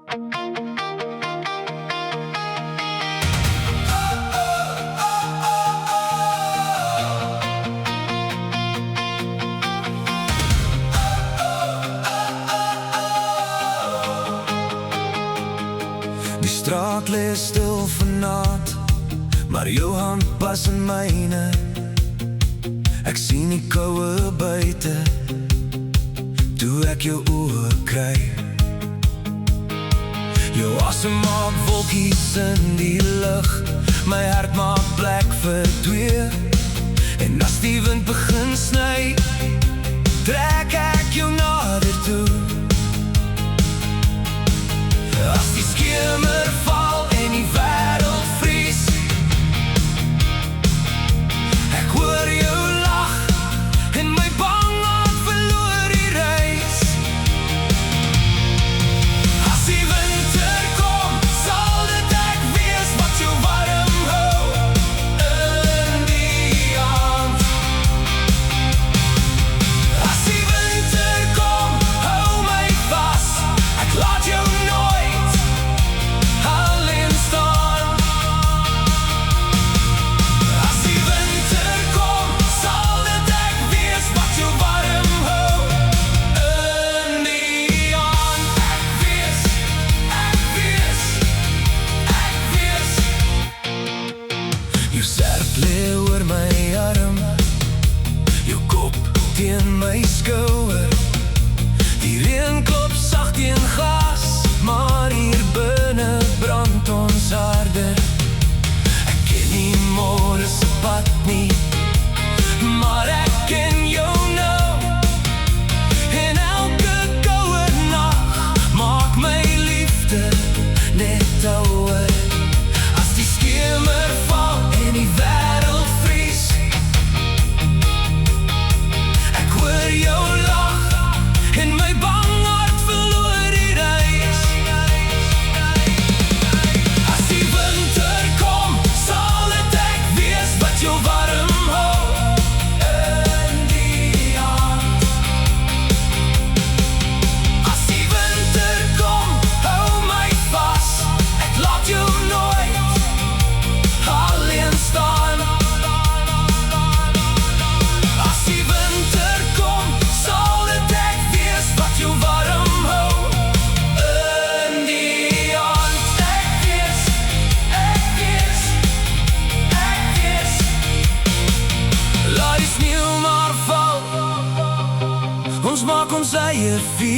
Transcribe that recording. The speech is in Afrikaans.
Die straat lees stil vanaand, maar jou hand pas in myne. Ek sien die koue buite, toe ek jou oë kry. Jou asem maak wolkies in die lug, my hart maak plek vir twee. En as die wind begin sny, trek ek jou nader toe. As die skemer val en die wêreld vries, ek hoor jou lag en my bang hart verloor die reis. As die winter kom, sal dit ek wees wat jou warm hou in die hand. As die winter kom, hou my vas, ek laat jou nooit alleen staan. As die winter kom, sal dit ek wees wat jou warm hou in die hand. Ek wees, jou serp lê oor my arm, jou kop teen my skouer. Die reën klop sag teen glas, maar hier binne brand ons harder. Ek ken nie môre se pad nie, maar ek ken jou nou. En elke koue nag maak my liefde net ouer. As die skemer val en die wêreld vries, ek hoor jou lag en my bang hart verloor die reis. As die winter kom, sal dit ek wees wat jou warm hou in die hand. As die winter kom, hou my vas, ek laat jou nooit alleen staan. As die winter kom, sal dit ek wees wat jou warm hou in die hand. Ek wees, laat die sneeuw maar val, ons maak ons eie vuur.